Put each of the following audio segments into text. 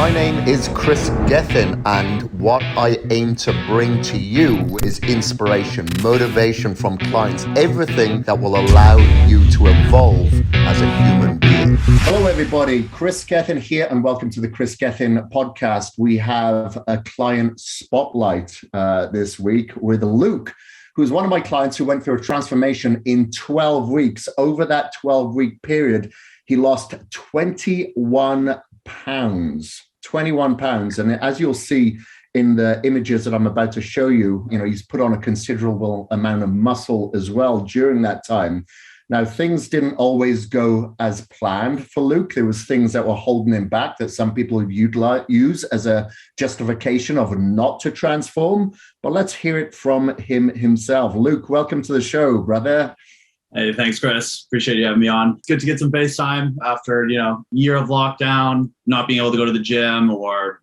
My name is Kris Gethin, and what I aim to bring to you is inspiration, motivation from clients, everything that will allow you to evolve as a human being. Hello, everybody. Kris Gethin here, and welcome to the Kris Gethin podcast. We have a client spotlight this week with Luke, who's one of my clients who went through a transformation in 12 weeks. Over that 12-week period, he lost 21 pounds. 21 pounds. And as you'll see in the images that I'm about to show you, he's put on a considerable amount of muscle as well during that time. Now, things didn't always go as planned for Luke. There was things that were holding him back that some people use as a justification of not to transform. But let's hear it from him himself. Luke, welcome to the show, brother. Hey, thanks, Kris. Appreciate you having me on. Good to get some face time after, year of lockdown, not being able to go to the gym or,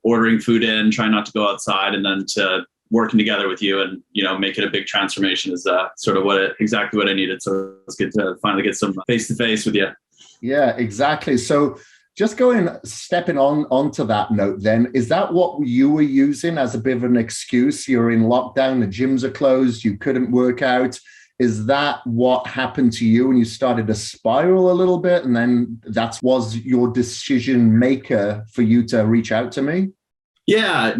ordering food in, trying not to go outside, and then to working together with you and, make it a big transformation is sort of exactly what I needed. So it's good to finally get some face-to-face with you. Yeah, exactly. So just stepping onto that note then, is that what you were using as a bit of an excuse? You're in lockdown, the gyms are closed, you couldn't work out. Is that what happened to you when you started to spiral a little bit? And then that was your decision maker for you to reach out to me? Yeah,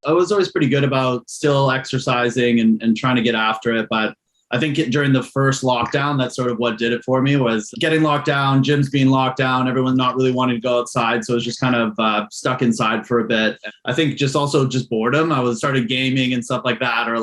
I was always pretty good about still exercising and trying to get after it. But I think during the first lockdown, that's sort of what did it for me, was getting locked down, gyms being locked down, everyone not really wanting to go outside. So it was just kind of stuck inside for a bit. I think just boredom. I started gaming and stuff like that, or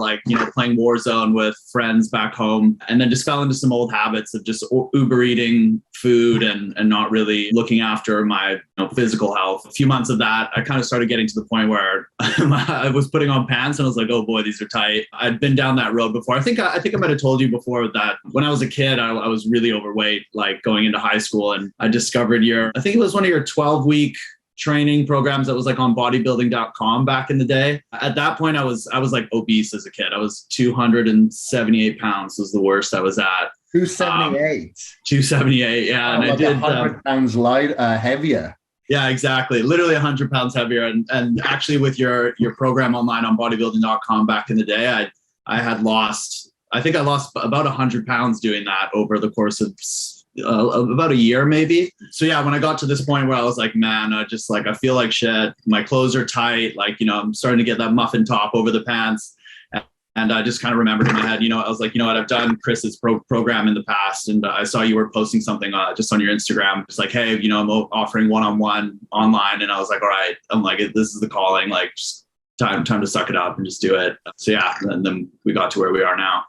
playing Warzone with friends back home, and then just fell into some old habits of just Uber eating food and not really looking after my physical health. A few months of that, I kind of started getting to the point where I was putting on pants and I was like, oh boy, these are tight. I'd been down that road before. I think I might have told you before that when I was a kid, I was really overweight, going into high school. And I discovered I think it was one of your 12-week training programs that was on bodybuilding.com back in the day. At that point, I was obese as a kid. I was 278 pounds was the worst I was at. 278. 278, yeah. And I did 100 pounds heavier. Yeah, exactly. Literally 100 pounds heavier. And actually with your program online on bodybuilding.com back in the day, I lost about 100 pounds doing that over the course of about a year, maybe. So yeah, when I got to this point where I was like, man, I feel like shit. My clothes are tight. I'm starting to get that muffin top over the pants. And I just kind of remembered in my head, I was like, I've done Kris's program in the past. And I saw you were posting something just on your Instagram. It's like, hey, I'm offering one-on-one online. And I was like, all right, I'm like, this is the calling, just time to suck it up and just do it. So yeah, and then we got to where we are now.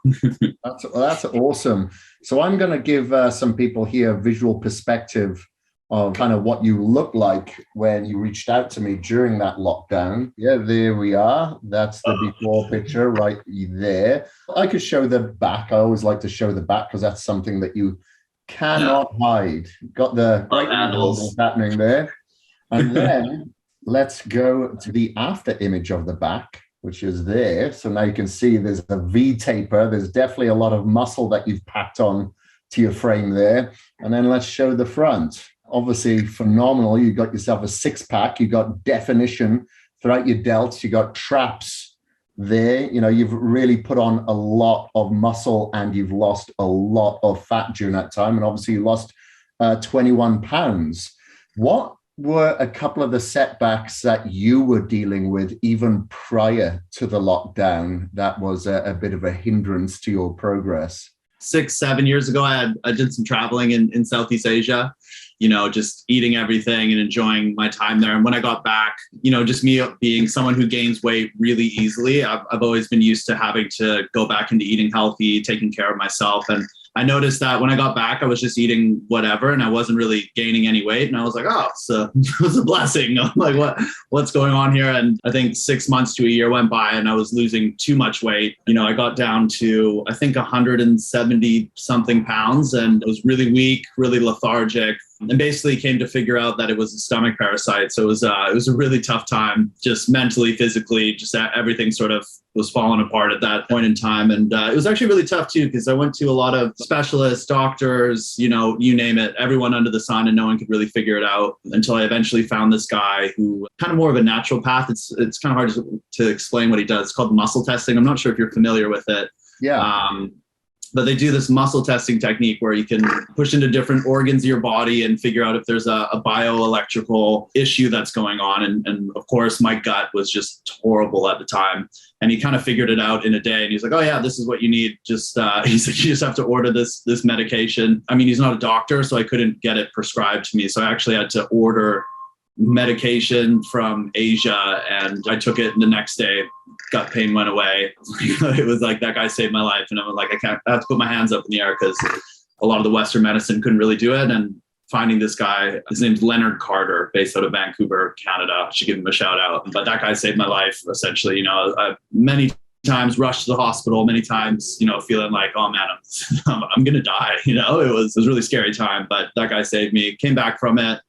That's awesome. So I'm going to give some people here a visual perspective of kind of what you look like when you reached out to me during that lockdown. Yeah, there we are. That's the before picture right there. I could show the back. I always like to show the back because that's something that you cannot hide. Got the great handles happening there. And then let's go to the after image of the back, which is there. So now you can see there's a V taper. There's definitely a lot of muscle that you've packed on to your frame there. And then let's show the front. Obviously phenomenal. You got yourself a six-pack. You got definition throughout your delts. You got traps there. You've really put on a lot of muscle and you've lost a lot of fat during that time. And obviously you lost 21 pounds. What were a couple of the setbacks that you were dealing with even prior to the lockdown that was a bit of a hindrance to your progress? 6-7 years ago, I did some traveling in Southeast Asia, just eating everything and enjoying my time there. And when I got back, just me being someone who gains weight really easily, I've always been used to having to go back into eating healthy, taking care of myself. And I noticed that when I got back, I was just eating whatever and I wasn't really gaining any weight. And I was like, oh, it was a blessing. I'm like, what's going on here? And I think 6 months to a year went by and I was losing too much weight. I got down to, I think 170 something pounds and I was really weak, really lethargic, and basically came to figure out that it was a stomach parasite. So it was a really tough time, just mentally, physically, just everything sort of was falling apart at that point in time. And it was actually really tough too, because I went to a lot of specialists, doctors, you name it, everyone under the sun, and no one could really figure it out until I eventually found this guy who kind of more of a naturopath. It's kind of hard to explain what he does. It's called muscle testing. I'm not sure if you're familiar with it. Yeah. But they do this muscle testing technique where you can push into different organs of your body and figure out if there's a bioelectrical issue that's going on. And of course, my gut was just horrible at the time. And he kind of figured it out in a day. And he's like, oh yeah, this is what you need. He's like, you just have to order this medication. I mean, he's not a doctor, so I couldn't get it prescribed to me. So I actually had to order medication from Asia, and I took it the next day. Gut pain went away. It was like, that guy saved my life. And I was like, I have to put my hands up in the air, because a lot of the Western medicine couldn't really do it. And finding this guy, his name's Leonard Carter, based out of Vancouver, Canada. I should give him a shout out. But that guy saved my life, essentially. I many times rushed to the hospital, many times, feeling like, oh man, I'm going to die. It was a really scary time, but that guy saved me. Came back from it.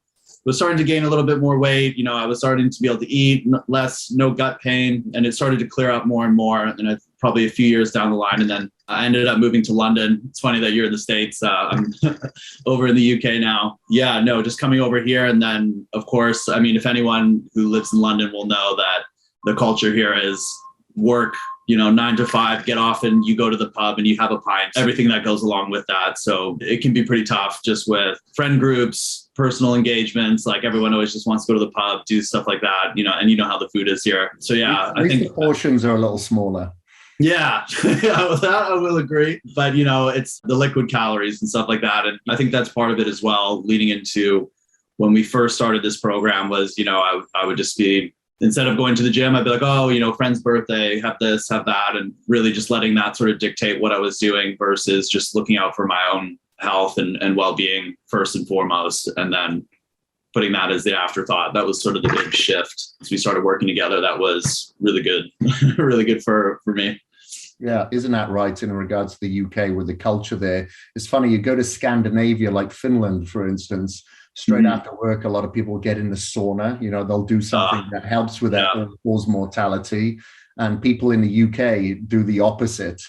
Was starting to gain a little bit more weight. I was starting to be able to eat less, no gut pain, and it started to clear up more and more. And probably a few years down the line, and then I ended up moving to London. It's funny that you're in the States. I'm over in the UK now. Yeah, no, just coming over here. And then, of course, I mean, if anyone who lives in London will know that the culture here is work, 9 to 5, get off and you go to the pub and you have a pint, everything that goes along with that. So it can be pretty tough just with friend groups, personal engagements. Like everyone always just wants to go to the pub, do stuff like that, and how the food is here. So yeah, I think the portions are a little smaller. Yeah, with that I will agree. But, it's the liquid calories and stuff like that. And I think that's part of it as well, leading into when we first started this program was, I would just be, instead of going to the gym, I'd be like, oh, friend's birthday, have this, have that. And really just letting that sort of dictate what I was doing versus just looking out for my own health and well-being first and foremost. And then putting that as the afterthought. That was sort of the big shift. As we started working together, that was really good, really good for me. Yeah, isn't that right in regards to the UK with the culture there? It's funny, you go to Scandinavia, like Finland, for instance, straight after work, a lot of people get in the sauna. They'll do something that helps with that all-cause mortality. And people in the UK do the opposite.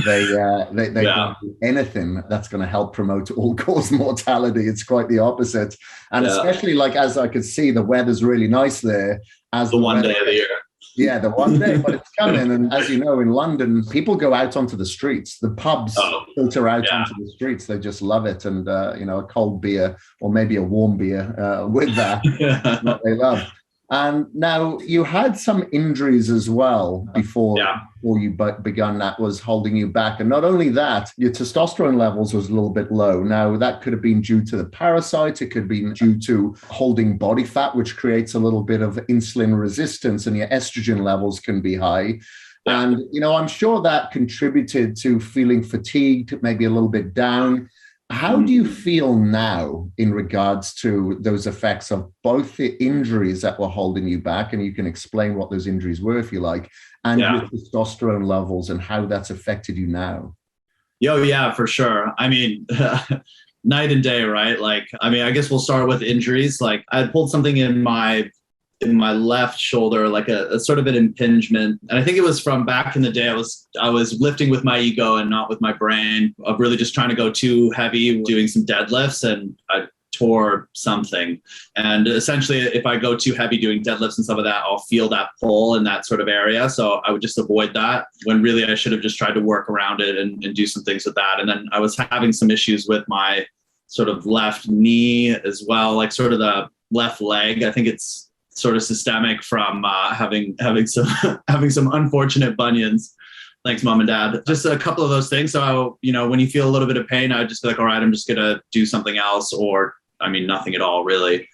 They don't do anything that's going to help promote all-cause mortality. It's quite the opposite. And especially as I could see, the weather's really nice there. As the one day of the year. Yeah, the one day, but it's coming. And as you know, in London, people go out onto the streets. The pubs filter out onto the streets. They just love it. And, a cold beer or maybe a warm beer with that, that's what they love. And now you had some injuries as well before you begun that was holding you back. And not only that, your testosterone levels was a little bit low. Now that could have been due to the parasite. It could have been due to holding body fat, which creates a little bit of insulin resistance, and your estrogen levels can be high. And, I'm sure that contributed to feeling fatigued, maybe a little bit down. How do you feel now in regards to those effects of both the injuries that were holding you back, and you can explain what those injuries were if you like, and your testosterone levels and how that's affected you now? Yeah, for sure. I mean, night and day, right? I guess we'll start with injuries. I had pulled something in my left shoulder, like a sort of an impingement. And I think it was from back in the day, I was lifting with my ego and not with my brain, of really just trying to go too heavy, doing some deadlifts, and I tore something. And essentially, if I go too heavy doing deadlifts and some of that, I'll feel that pull in that sort of area. So I would just avoid that, when really I should have just tried to work around it and do some things with that. And then I was having some issues with my sort of left knee as well, like sort of the left leg. I think it's sort of systemic from having some unfortunate bunions. Thanks, mom and dad. Just a couple of those things. So, when you feel a little bit of pain, I would just be like, all right, I'm just going to do something else, or nothing at all, really.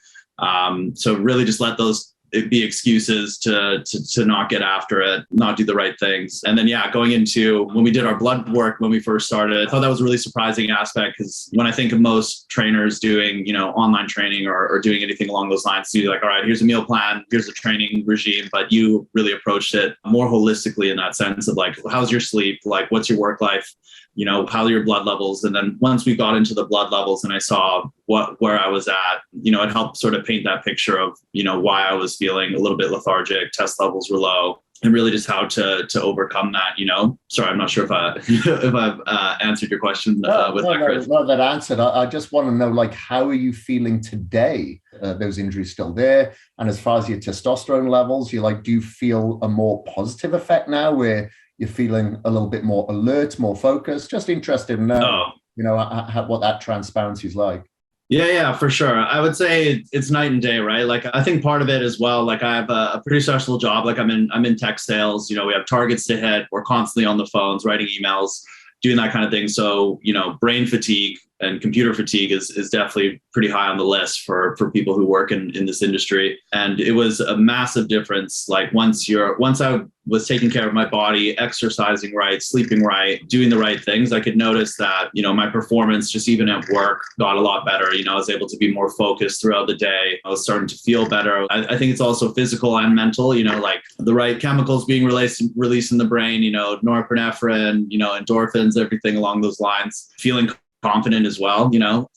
So really just let those be excuses to not get after it, not do the right things. And then, going into when we did our blood work, when we first started, I thought that was a really surprising aspect, because when I think of most trainers doing, online training or doing anything along those lines, you're like, all right, here's a meal plan, here's a training regime, but you really approached it more holistically in that sense of how's your sleep? What's your work life how are your blood levels? And then once we got into the blood levels and I saw where I was at, it helped sort of paint that picture of, why I was feeling a little bit lethargic, test levels were low, and really just how to overcome that, Sorry, I'm not sure if I've answered your question with that, Kris. No, that answered. I just want to know, like, how are you feeling today? Those injuries still there? And as far as your testosterone levels, do you feel a more positive effect now where you're feeling a little bit more alert, more focused? Just interested in what that transparency is like. Yeah, for sure. I would say it's night and day, right? Like, I think part of it as well, like I have a pretty stressful job. Like I'm in tech sales, we have targets to hit. We're constantly on the phones, writing emails, doing that kind of thing. So, brain fatigue and computer fatigue is definitely pretty high on the list for people who work in this industry. And it was a massive difference. Like once I was taking care of my body, exercising right, sleeping right, doing the right things, I could notice that, my performance just even at work got a lot better. I was able to be more focused throughout the day. I was starting to feel better. I think it's also physical and mental, like the right chemicals being released in the brain, norepinephrine, endorphins, everything along those lines, feeling confident as well,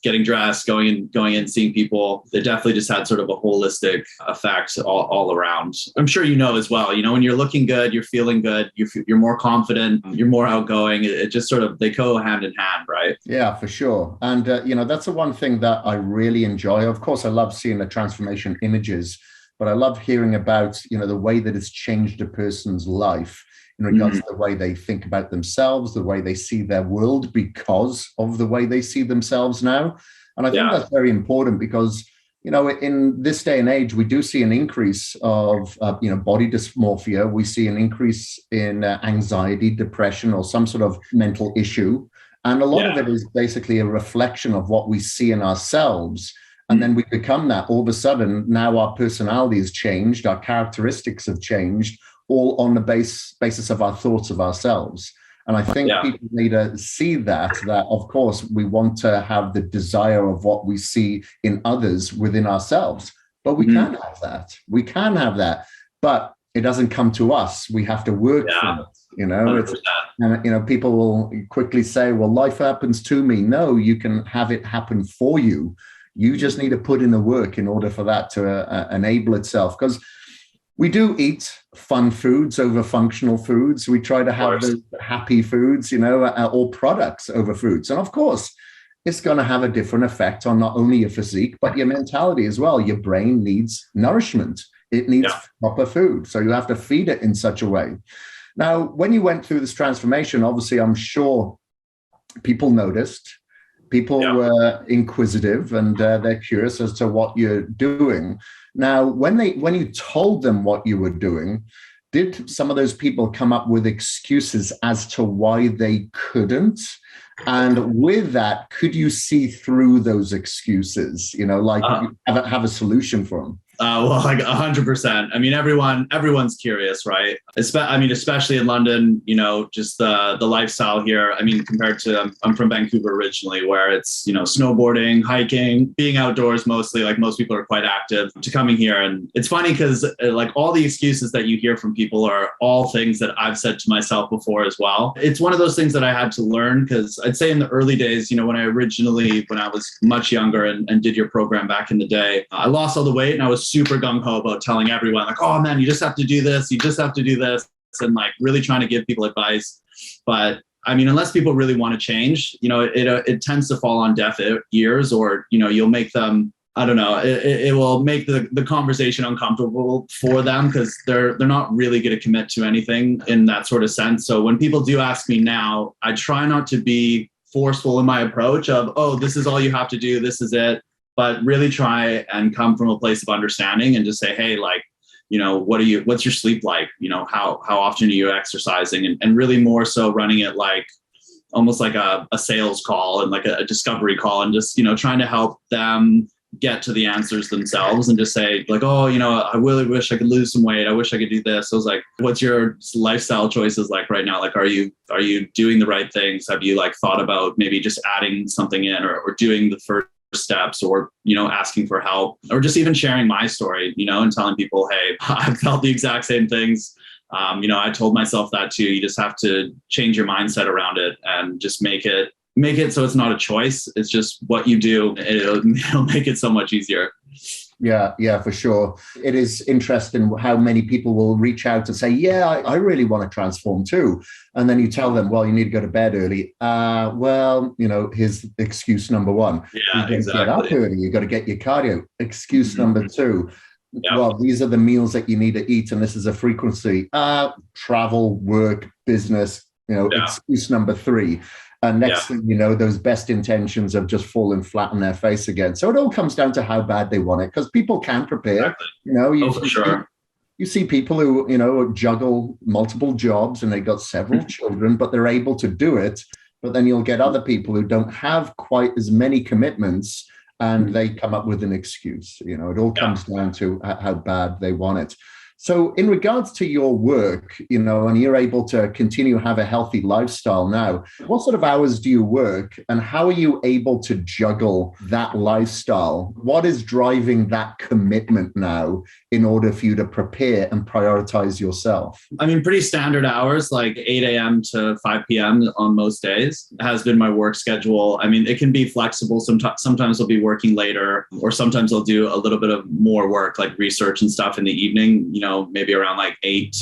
getting dressed, going in, seeing people. It definitely just had sort of a holistic effect all around. I'm sure as well, when you're looking good, you're feeling good, you're more confident, you're more outgoing. It just sort of, they go hand in hand, right? Yeah, for sure. And, that's the one thing that I really enjoy. Of course, I love seeing the transformation images, but I love hearing about, the way that it's changed a person's life in regards to the way they think about themselves, the way they see their world because of the way they see themselves now. And I think that's very important because, in this day and age, we do see an increase of, body dysmorphia. We see an increase in anxiety, depression, or some sort of mental issue. And a lot of it is basically a reflection of what we see in ourselves. And then we become that. All of a sudden, now our personality has changed, our characteristics have changed, all on the basis of our thoughts of ourselves. And I think people need to see that of course we want to have the desire of what we see in others within ourselves, but we can have that. We can have that, but it doesn't come to us. We have to work for it. And people will quickly say, well, life happens to me. No, you can have it happen for you. You just need to put in the work in order for that to enable itself. Because we do eat fun foods over functional foods. We try to have those happy foods, or products over foods. And of course, it's going to have a different effect on not only your physique, but your mentality as well. Your brain needs nourishment. It needs proper food. So you have to feed it in such a way. Now, when you went through this transformation, obviously, I'm sure people noticed. People were inquisitive and they're curious as to what you're doing. Now, when you told them what you were doing, did some of those people come up with excuses as to why they couldn't? And with that, could you see through those excuses? Have a solution for them? Well, like 100%. I mean, everyone's curious, right? Especially in London, just the lifestyle here. I mean, compared to, I'm from Vancouver originally, where it's, snowboarding, hiking, being outdoors mostly, like most people are quite active, to coming here. And it's funny because like all the excuses that you hear from people are all things that I've said to myself before as well. It's one of those things that I had to learn because I'd say in the early days, when I was much younger and did your program back in the day, I lost all the weight and I was super gung-ho about telling everyone like, oh man, you just have to do this, and like really trying to give people advice. But I mean, unless people really want to change, it tends to fall on deaf ears, or you'll make them, I don't know, it will make the conversation uncomfortable for them because they're not really going to commit to anything in that sort of sense. So when people do ask me now, I try not to be forceful in my approach of, oh, this is all you have to do, this is it. But really try and come from a place of understanding and just say, hey, like, what's your sleep like? How often are you exercising? And really more so running it like almost like a sales call and like a discovery call, and just, trying to help them get to the answers themselves and just say like, oh, I really wish I could lose some weight. I wish I could do this. So I was like, what's your lifestyle choices like right now? Like, are you doing the right things? Have you like thought about maybe just adding something in or doing the first steps, or asking for help, or just even sharing my story, and telling people, hey, I've felt the exact same things I told myself that too. You just have to change your mindset around it and just make it so it's not a choice. It's just what you do. It'll make it so much easier. Yeah, for sure. It is interesting how many people will reach out and say, yeah, I really want to transform too. And then you tell them, well, you need to go to bed early. Here's excuse number one. Yeah, you exactly. Get up early. You got to get your cardio. Excuse number two. Yeah. Well, these are the meals that you need to eat, and this is a frequency. Travel, work, business, excuse number three. And next thing you know, those best intentions have just fallen flat on their face again. So it all comes down to how bad they want it, because people can prepare. Exactly. For sure. You see people who, juggle multiple jobs and they've got several children, but they're able to do it. But then you'll get other people who don't have quite as many commitments, and they come up with an excuse. It all comes down to how bad they want it. So in regards to your work, and you're able to continue to have a healthy lifestyle now, what sort of hours do you work, and how are you able to juggle that lifestyle? What is driving that commitment now in order for you to prepare and prioritize yourself? I mean, pretty standard hours, like 8 a.m. to 5 p.m. on most days has been my work schedule. I mean, it can be flexible. Sometimes I'll be working later, or sometimes I'll do a little bit of more work, like research and stuff in the evening, maybe around like 8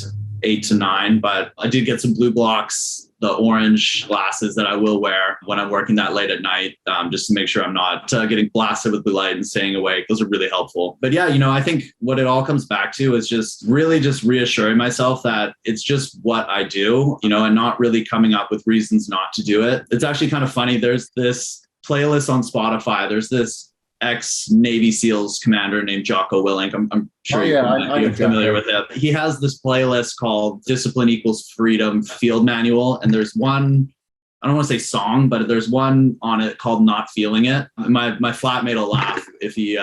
to 9. But I did get some blue blocks, the orange glasses that I will wear when I'm working that late at night, just to make sure I'm not getting blasted with blue light and staying awake. Those are really helpful. But yeah, I think what it all comes back to is just really just reassuring myself that it's just what I do, and not really coming up with reasons not to do it. It's actually kind of funny. There's this playlist on Spotify. There's this ex-Navy SEALs commander named Jocko Willink. I'm sure you're familiar with it. He has this playlist called Discipline Equals Freedom Field Manual. And there's one, I don't want to say song, but there's one on it called Not Feeling It. My flatmate will laugh if he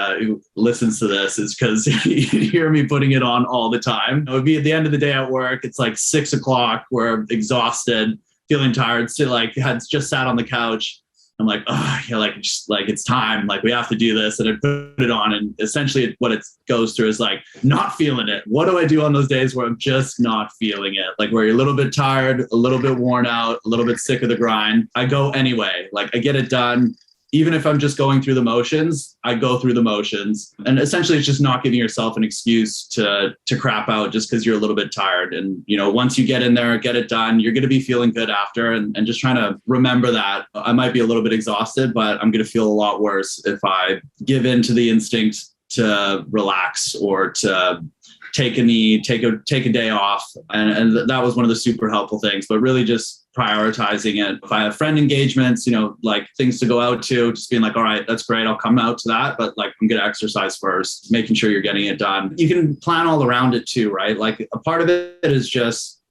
listens to this, is because he'd hear me putting it on all the time. It would be at the end of the day at work. It's like 6 o'clock. We're exhausted, feeling tired. So had just sat on the couch. I'm like, it's time. Like, we have to do this. And I put it on. And essentially what it goes through is like, not feeling it. What do I do on those days where I'm just not feeling it? Like, where you're a little bit tired, a little bit worn out, a little bit sick of the grind. I go anyway. Like, I get it done. Even if I'm just going through the motions, I go through the motions. And essentially it's just not giving yourself an excuse to crap out just because you're a little bit tired. And, once you get in there, get it done, you're going to be feeling good after. And just trying to remember that I might be a little bit exhausted, but I'm going to feel a lot worse if I give in to the instinct to relax or to take a knee, take a day off. And that was one of the super helpful things, but really just prioritizing it. If I have friend engagements, like things to go out to, just being like, all right, that's great. I'll come out to that. But like, I'm going to exercise first, making sure you're getting it done. You can plan all around it too, right? Like, a part of it is just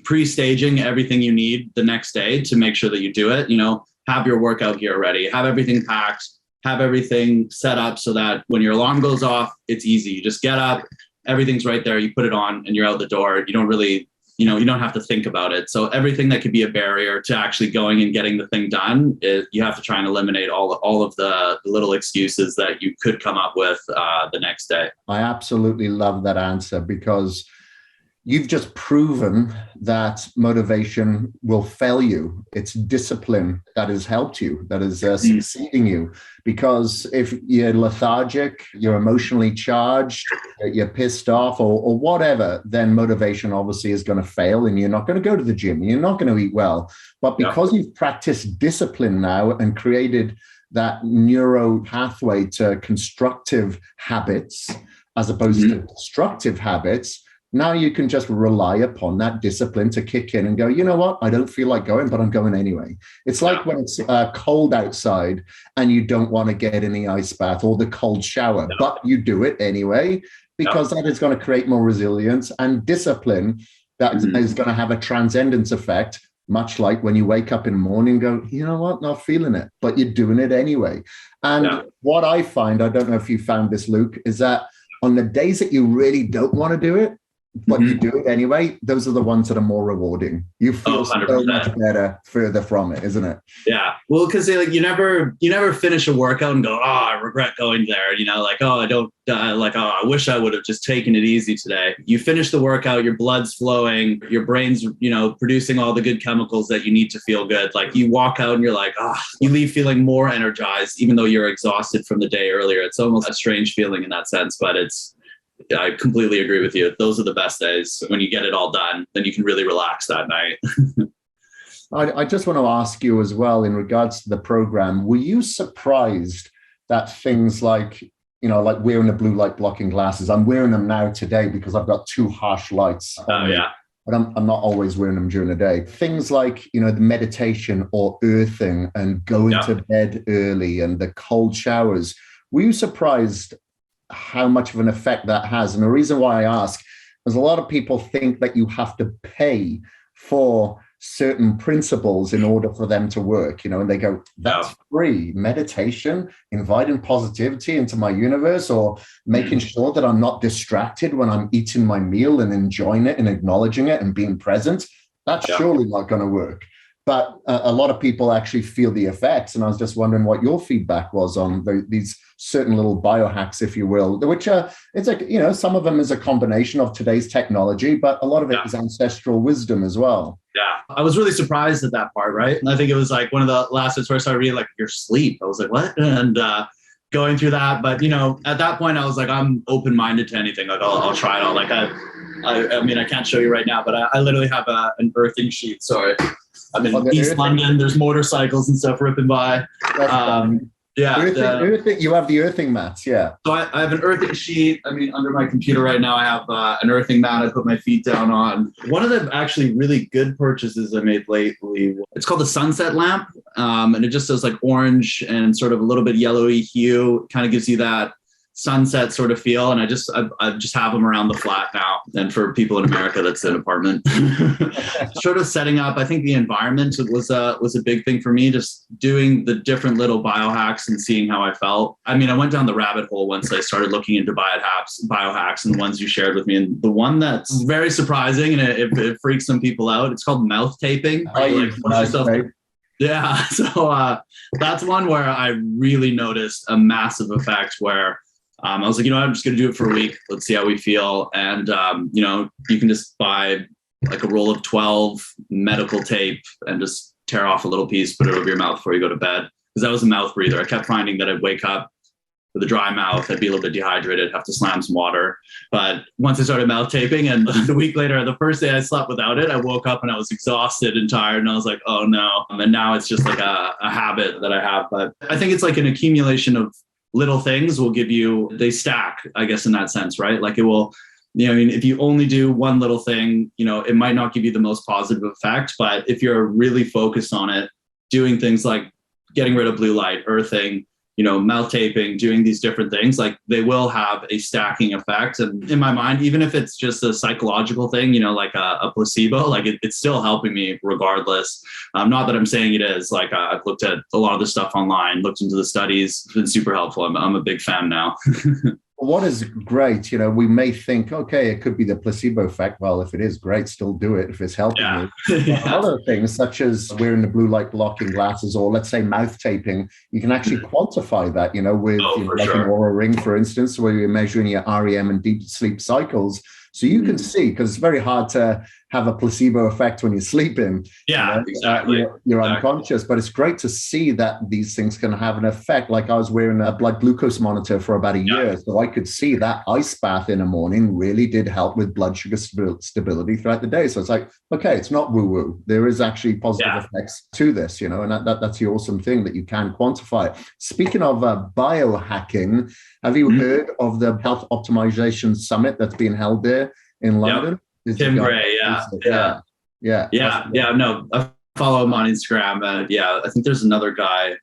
pre-staging everything you need the next day to make sure that you do it. Have your workout gear ready, have everything packed, have everything set up so that when your alarm goes off, it's easy. You just get up, everything's right there. You put it on and you're out the door. You don't really, you don't have to think about it. So everything that could be a barrier to actually going and getting the thing done, you have to try and eliminate all of the little excuses that you could come up with the next day. I absolutely love that answer, because you've just proven that motivation will fail you. It's discipline that has helped you, that is succeeding you. Because if you're lethargic, you're emotionally charged, you're pissed off or whatever, then motivation obviously is going to fail and you're not going to go to the gym. You're not going to eat well. But because you've practiced discipline now and created that neuro pathway to constructive habits as opposed to destructive habits, now you can just rely upon that discipline to kick in and go, you know what? I don't feel like going, but I'm going anyway. It's like when it's cold outside and you don't want to get in the ice bath or the cold shower, but you do it anyway, because that is going to create more resilience and discipline that is going to have a transcendence effect, much like when you wake up in the morning and go, you know what? Not feeling it, but you're doing it anyway. And what I find, I don't know if you found this, Luke, is that on the days that you really don't want to do it, but you do it anyway, those are the ones that are more rewarding. You feel so much better further from it, isn't it? Yeah. Well, because like you never finish a workout and go, oh, I regret going there. You know, like, oh, I don't like, oh, I wish I would have just taken it easy today. You finish the workout, your blood's flowing, your brain's, you know, producing all the good chemicals that you need to feel good. Like you walk out and you're like, you leave feeling more energized, even though you're exhausted from the day earlier. It's almost a strange feeling in that sense, but I completely agree with you. Those are the best days when you get it all done. Then you can really relax that night. I just want to ask you as well, in regards to the program, were you surprised that things like, you know, like wearing the blue light blocking glasses? I'm wearing them now today because I've got two harsh lights. Oh, yeah. But I'm not always wearing them during the day. Things like, you know, the meditation or earthing and going to bed early and the cold showers. Were you surprised how much of an effect that has? And the reason why I ask is a lot of people think that you have to pay for certain principles in order for them to work, you know, and they go, that's free. Meditation, inviting positivity into my universe, or making sure that I'm not distracted when I'm eating my meal and enjoying it and acknowledging it and being present. That's surely not going to work. But a lot of people actually feel the effects. And I was just wondering what your feedback was on these certain little biohacks, if you will, which it's like, you know, some of them is a combination of today's technology, but a lot of it is ancestral wisdom as well. Yeah. I was really surprised at that part, right? And I think it was like one of the last bits where I started reading like your sleep. I was like, what? And going through that. But, you know, at that point I was like, I'm open-minded to anything. Like I'll try it all. Like I mean, I can't show you right now, but I literally have an earthing sheet. Sorry. I'm in East London. There's motorcycles and stuff ripping by. Earthing, you have the earthing mats, yeah. So I have an earthing sheet. I mean, under my computer right now, I have an earthing mat I put my feet down on. One of the actually really good purchases I made lately, it's called the sunset lamp. And it just does like orange and sort of a little bit yellowy hue. Kind of gives you that sunset sort of feel, and I just have them around the flat now. And for people in America, that's an apartment. Sort of setting up, I think the environment was a big thing for me, just doing the different little biohacks and seeing how I felt. I mean, I went down the rabbit hole once I started looking into biohacks and the ones you shared with me. And the one that's very surprising and it freaks some people out, it's called mouth taping. Yeah, so that's one where I really noticed a massive effect where I was like, you know, I'm just going to do it for a week. Let's see how we feel. And, you know, you can just buy like a roll of 12 medical tape and just tear off a little piece, put it over your mouth before you go to bed. Because that was a mouth breather. I kept finding that I'd wake up with a dry mouth. I'd be a little bit dehydrated, have to slam some water. But once I started mouth taping, and the week later, the first day I slept without it, I woke up and I was exhausted and tired. And I was like, oh no. And now it's just like a habit that I have. But I think it's like an accumulation of little things will give you, they stack, I guess, in that sense, right? Like it will, you know, I mean, if you only do one little thing, you know, it might not give you the most positive effect, but if you're really focused on it, doing things like getting rid of blue light, earthing, you know, mouth taping, doing these different things, like they will have a stacking effect. And in my mind, even if it's just a psychological thing, you know, like a placebo, like it's still helping me regardless. Not that I'm saying it is. Like I've looked at a lot of the stuff online, looked into the studies. It's been super helpful. I'm a big fan now. What is great, you know, we may think, okay, it could be the placebo effect. Well, if it is, great, still do it if it's helping you. Other things such as wearing the blue light blocking glasses, or let's say mouth taping, you can actually quantify that, you know, with like an Aura ring, for instance, where you're measuring your REM and deep sleep cycles. So you can see, because it's very hard to have a placebo effect when you're sleeping. Yeah, you know? exactly. You're unconscious, but it's great to see that these things can have an effect. Like I was wearing a blood glucose monitor for about a year, so I could see that ice bath in the morning really did help with blood sugar stability throughout the day. So it's like, okay, it's not woo-woo. There is actually positive effects to this, you know, and that's the awesome thing that you can quantify. Speaking of biohacking, have you heard of the Health Optimization Summit that's being held there in London? Tim Gray, yeah. No, I follow him on Instagram. I think there's another guy.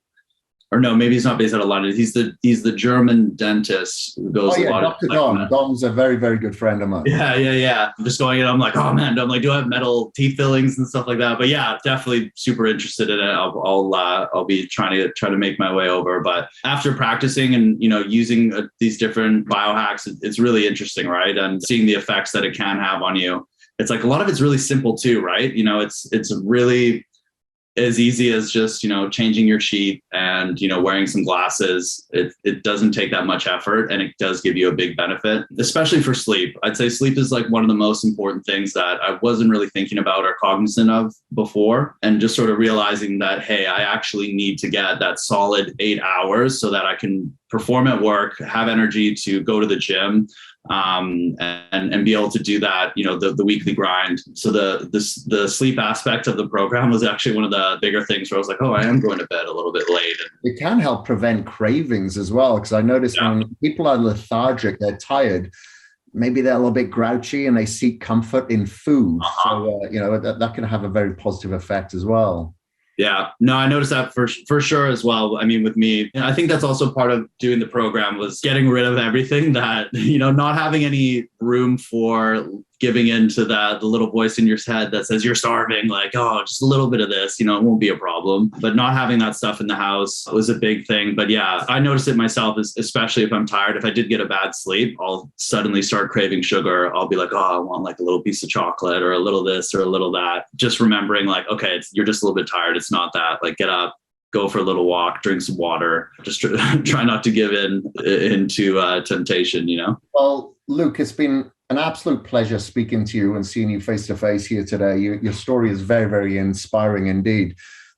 or no, maybe he's not based out of London. He's the German dentist who goes a lot Dr. Dom. Dom's a very, very good friend of mine. Yeah. I'm just going in. I'm like, oh man, I'm like, do I have metal teeth fillings and stuff like that? But yeah, definitely super interested in it. I'll be trying to make my way over. But after practicing and using these different biohacks, it's really interesting, right? And seeing the effects that it can have on you. It's like a lot of it's really simple too, right? It's really as easy as just, changing your sheet and, wearing some glasses. It doesn't take that much effort, and it does give you a big benefit, especially for sleep. I'd say sleep is like one of the most important things that I wasn't really thinking about or cognizant of before. And just sort of realizing that, hey, I actually need to get that solid 8 hours so that I can perform at work, have energy to go to the gym, and be able to do that, the weekly grind. So the sleep aspect of the program was actually one of the bigger things where I was like, oh, I am going to bed a little bit late. It can help prevent cravings as well, because I noticed when people are lethargic, they're tired, maybe they're a little bit grouchy and they seek comfort in food. So, that can have a very positive effect as well. Yeah, no, I noticed that for sure as well. I mean, with me, I think that's also part of doing the program was getting rid of everything that, not having any room for giving into the little voice in your head that says you're starving, like, oh, just a little bit of this, it won't be a problem. But not having that stuff in the house was a big thing. But yeah, I noticed it myself, especially if I'm tired. If I did get a bad sleep, I'll suddenly start craving sugar. I'll be like, oh, I want like a little piece of chocolate or a little this or a little that. Just remembering like, okay, you're just a little bit tired. It's not that. Like, get up, go for a little walk, drink some water. Just try not to give into temptation, Well, Luke, it's been an absolute pleasure speaking to you and seeing you face to face here today. Your story is very, very inspiring indeed.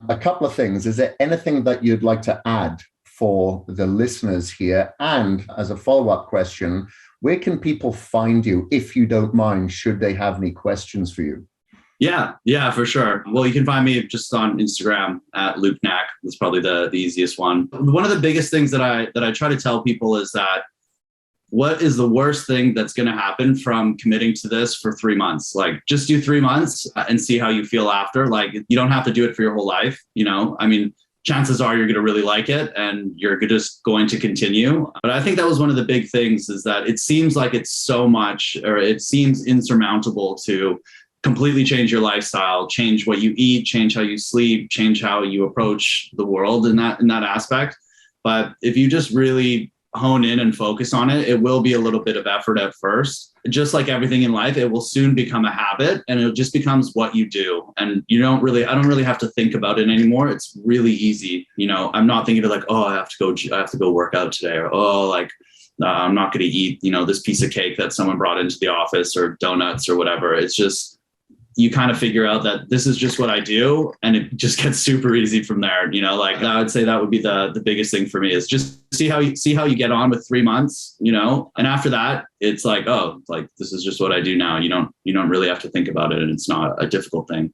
A couple of things. Is there anything that you'd like to add for the listeners here? And as a follow-up question, where can people find you, if you don't mind, should they have any questions for you? Yeah, for sure. Well, you can find me just on Instagram at Luke Knack. That's probably the easiest one. One of the biggest things that I try to tell people is that what is the worst thing that's going to happen from committing to this for 3 months? Like, just do 3 months and see how you feel after. Like, you don't have to do it for your whole life. I mean, chances are you're going to really like it and you're just going to continue. But I think that was one of the big things, is that it seems like it's so much, or it seems insurmountable to completely change your lifestyle, change what you eat, change how you sleep, change how you approach the world in that aspect. But if you just really hone in and focus on it, it will be a little bit of effort at first. Just like everything in life, it will soon become a habit, and it just becomes what you do. And I don't really have to think about it anymore. It's really easy. I'm not thinking of like, oh, I have to go work out today, or oh, like, I'm not going to eat, this piece of cake that someone brought into the office, or donuts or whatever. It's just, you kind of figure out that this is just what I do, and it just gets super easy from there. Like, I would say that would be the biggest thing for me, is just see how you get on with 3 months, and after that, it's like, oh, like, this is just what I do now. You don't really have to think about it, and it's not a difficult thing.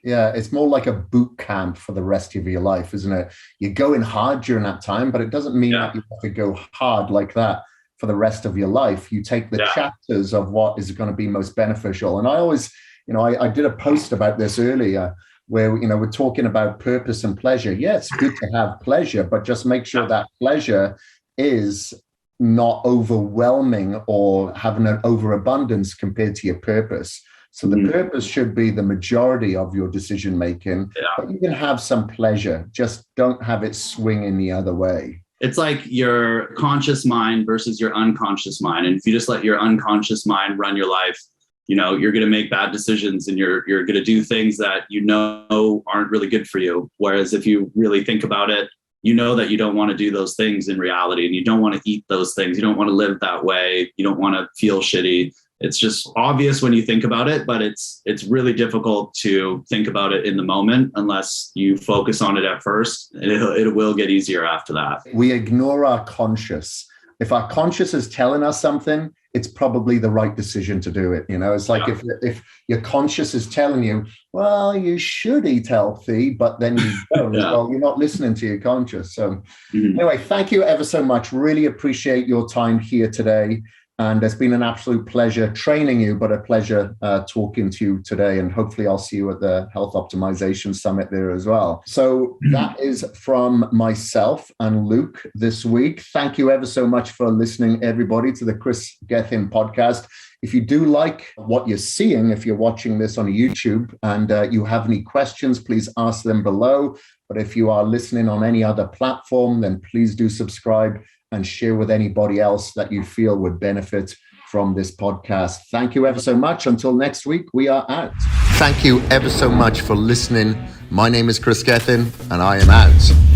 Yeah, it's more like a boot camp for the rest of your life, isn't it? You're going hard during that time, but it doesn't mean that you have to go hard like that for the rest of your life. You take the chapters of what is going to be most beneficial. And I always, I did a post about this earlier where, we're talking about purpose and pleasure. Yeah, it's good to have pleasure, but just make sure that pleasure is not overwhelming or having an overabundance compared to your purpose. So the purpose should be the majority of your decision making, but you can have some pleasure. Just don't have it swing in the other way. It's like your conscious mind versus your unconscious mind. And if you just let your unconscious mind run your life, you're going to make bad decisions, and you're going to do things that aren't really good for you. Whereas if you really think about it, that you don't want to do those things in reality, and you don't want to eat those things. You don't want to live that way. You don't want to feel shitty. It's just obvious when you think about it, but it's really difficult to think about it in the moment unless you focus on it at first. It will get easier after that. We ignore our conscious. If our conscious is telling us something, it's probably the right decision to do it. It's like if your conscious is telling you, well, you should eat healthy, but then you don't. Well, you're not listening to your conscious. So anyway, thank you ever so much. Really appreciate your time here today. And it's been an absolute pleasure training you, but a pleasure talking to you today. And hopefully I'll see you at the Health Optimization Summit there as well. So that is from myself and Luke this week. Thank you ever so much for listening, everybody, to the Kris Gethin podcast. If you do like what you're seeing, if you're watching this on YouTube and you have any questions, please ask them below. But if you are listening on any other platform, then please do subscribe and share with anybody else that you feel would benefit from this podcast. Thank you ever so much. Until next week, we are out. Thank you ever so much for listening. My name is Kris Gethin, and I am out.